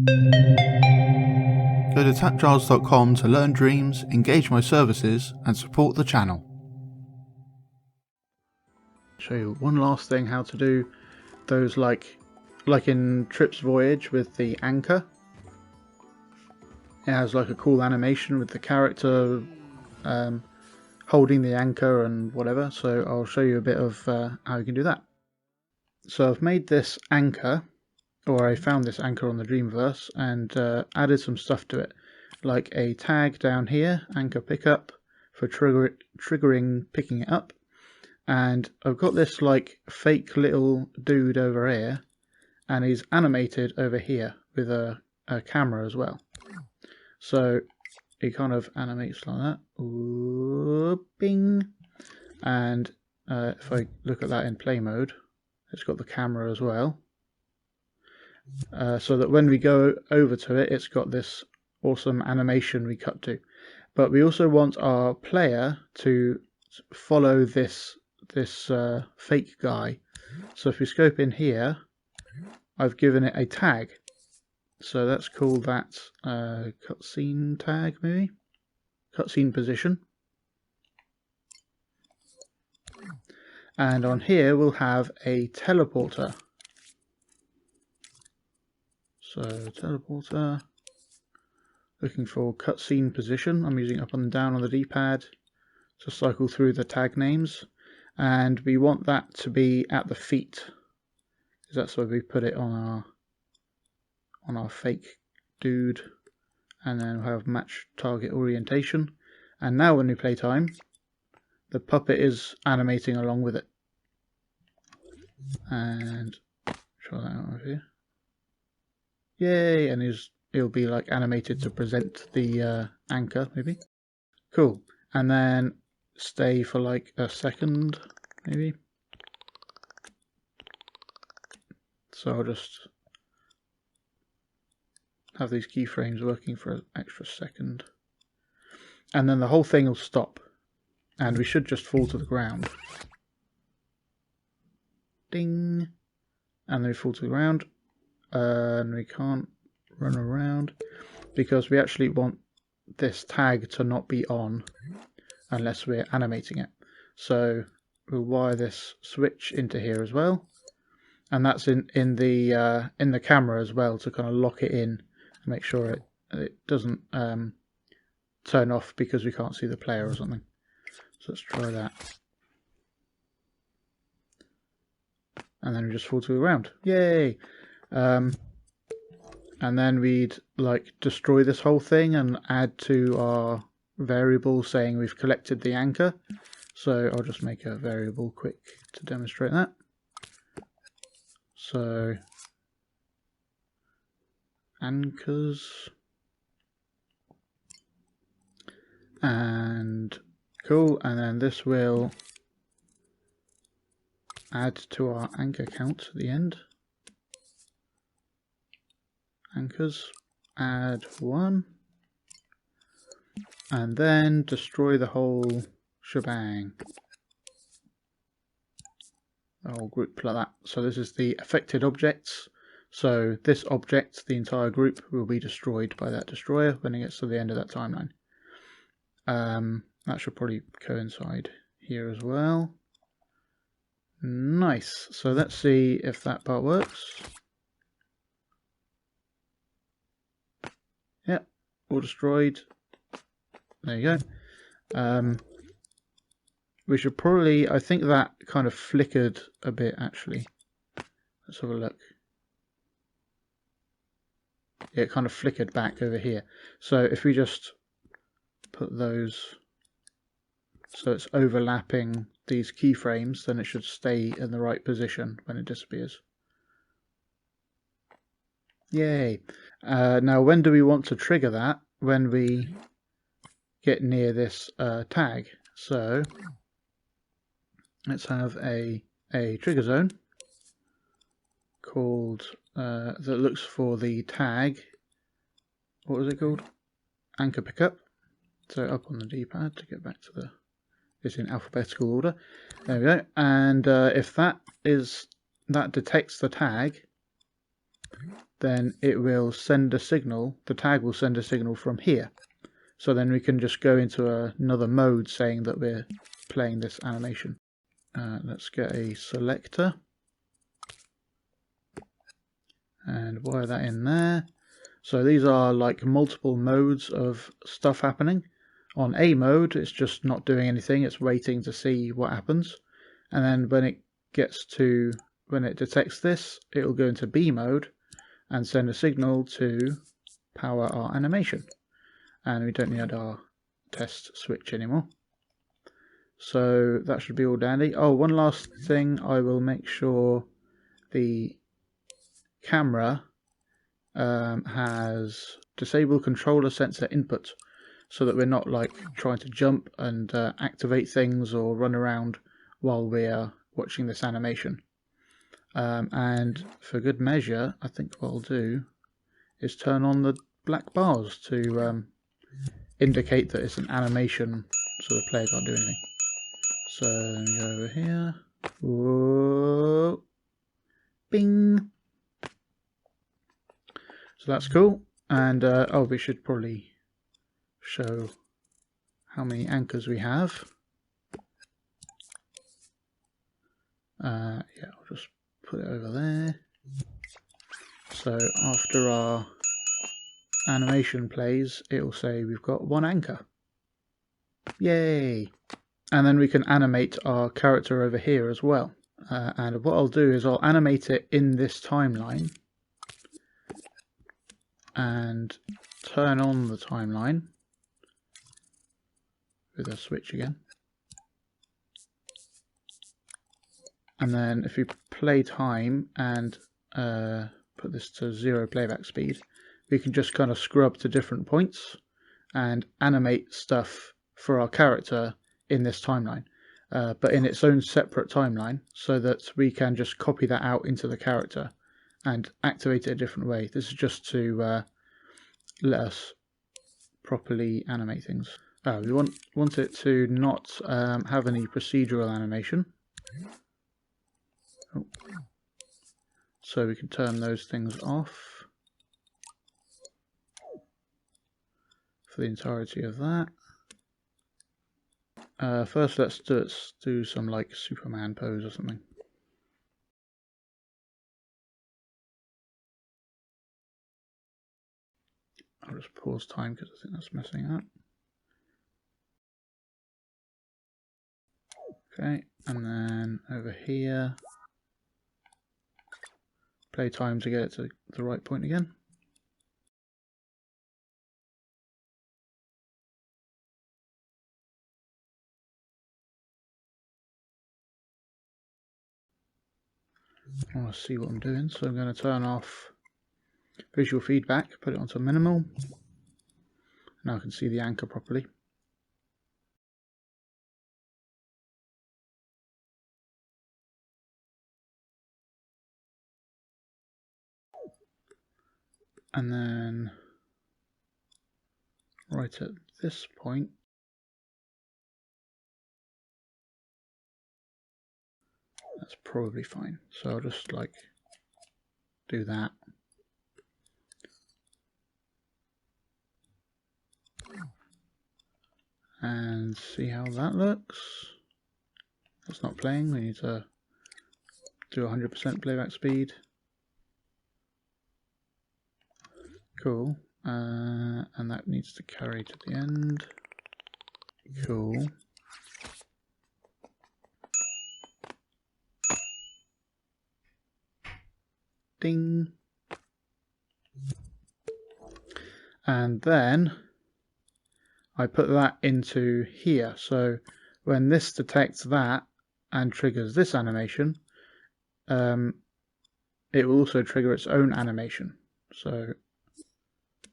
Go to TAPgiles.com to learn dreams, engage my services, and support the channel. Show you one last thing how to do those like in Trip's Voyage with the anchor. It has like a cool animation with the character holding the anchor and whatever, so I'll show you a bit of how you can do that. So I've made this anchor, or I found this anchor on the Dreamverse and added some stuff to it, like a tag down here, anchor pickup, for triggering picking it up. And I've got this like fake little dude over here, and he's animated over here with a camera as well. So he kind of animates like that. Ooh, bing. And if I look at that in play mode, it's got the camera as well. So that when we go over to it, it's got this awesome animation we cut to. But we also want our player to follow this fake guy. So if we scope in here, I've given it a tag. So let's call that cutscene tag, maybe? Cutscene position. And on here we'll have a teleporter. So teleporter, looking for cutscene position. I'm using up and down on the D-pad to cycle through the tag names. And we want that to be at the feet, because that's where we put it on our fake dude. And then we'll have match target orientation. And now when we play time, the puppet is animating along with it. And try that out over here. Yay! And he'll be like animated to present the anchor, maybe. Cool. And then stay for like a second, maybe. So I'll just have these keyframes working for an extra second. And then the whole thing will stop. And we should just fall to the ground. Ding! And then we fall to the ground. And we can't run around because we actually want this tag to not be on unless we're animating it. So we'll wire this switch into here as well, and that's in the camera as well to kind of lock it in and make sure it doesn't turn off because we can't see the player or something. So let's try that. And then we just fall to the ground. Yay! And then we'd like destroy this whole thing and add to our variable saying we've collected the anchor. So I'll just make a variable quick to demonstrate that. So anchors, and cool, and then this will add to our anchor count at the end. Anchors, add 1, and then destroy the whole shebang. The whole group like that. So this is the affected objects. So this object, the entire group, will be destroyed by that destroyer when it gets to the end of that timeline. That should probably coincide here as well. Nice. So let's see if that part works. Yep, all destroyed. There you go. We should probably, I think that kind of flickered a bit actually. Let's have a look. Yeah, it kind of flickered back over here. So if we just put those so it's overlapping these keyframes, then it should stay in the right position when it disappears. Yay! Now when do we want to trigger that? When we get near this tag. So let's have a trigger zone called that looks for the tag. What was it called? Anchor pickup. So up on the D-pad to get back to the, it's in alphabetical order. There we go. And if that detects the tag, then it will send a signal, the tag will send a signal from here. So then we can just go into another mode saying that we're playing this animation. Let's get a selector and wire that in there. So these are like multiple modes of stuff happening. On A mode, it's just not doing anything, it's waiting to see what happens. And then when it detects this, it will go into B mode and send a signal to power our animation. And we don't need our test switch anymore. So that should be all dandy. Oh, one last thing, I will make sure the camera has disable controller sensor input, so that we're not like trying to jump and activate things or run around while we're watching this animation. And for good measure, I think what I'll do is turn on the black bars to indicate that it's an animation, so the player can't do anything. So let me go over here. Whoa. Bing. So that's cool. And oh, we should probably show how many anchors we have. Yeah, I'll just put it over there. So after our animation plays, it will say we've got 1 anchor. Yay! And then we can animate our character over here as well. And what I'll do is I'll animate it in this timeline and turn on the timeline with a switch again. And then if we play time and put this to 0 playback speed, we can just kind of scrub to different points and animate stuff for our character in this timeline, but in its own separate timeline, so that we can just copy that out into the character and activate it a different way. This is just to let us properly animate things. We want it to not have any procedural animation. Oh. So we can turn those things off for the entirety of that. First let's do some like Superman pose or something. I'll just pause time because I think that's messing up. Okay, and then over here, play time to get it to the right point again. I want to see what I'm doing, so I'm going to turn off visual feedback, put it onto minimal. Now I can see the anchor properly. And then right at this point, that's probably fine. So I'll just like do that. And see how that looks. That's not playing, we need to do 100% playback speed. Cool. And that needs to carry to the end. Cool. Ding. And then I put that into here. So when this detects that and triggers this animation, it will also trigger its own animation. So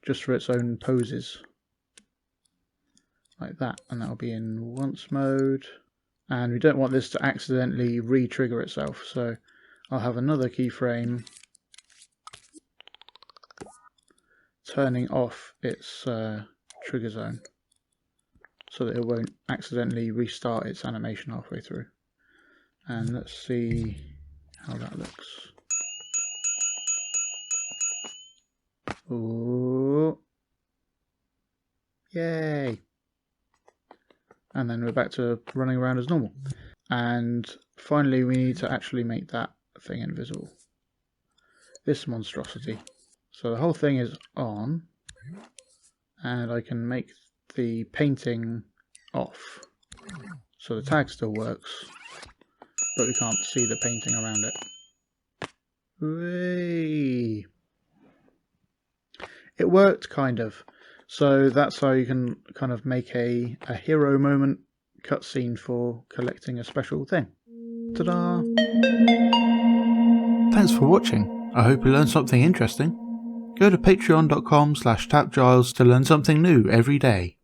just for its own poses. Like that. And that'll be in once mode. And we don't want this to accidentally re-trigger itself. So I'll have another keyframe turning off its trigger zone, so that it won't accidentally restart its animation halfway through. And let's see how that looks. Oh. Yay. And then we're back to running around as normal. And finally we need to actually make that thing invisible. This monstrosity. So the whole thing is on, and I can make the painting off. So the tag still works, but we can't see the painting around it. Whee! It worked, kind of. So that's how you can kind of make a hero moment cutscene for collecting a special thing. Ta-da! Thanks for watching. I hope you learned something interesting. Go to patreon.com/TAPgiles to learn something new every day.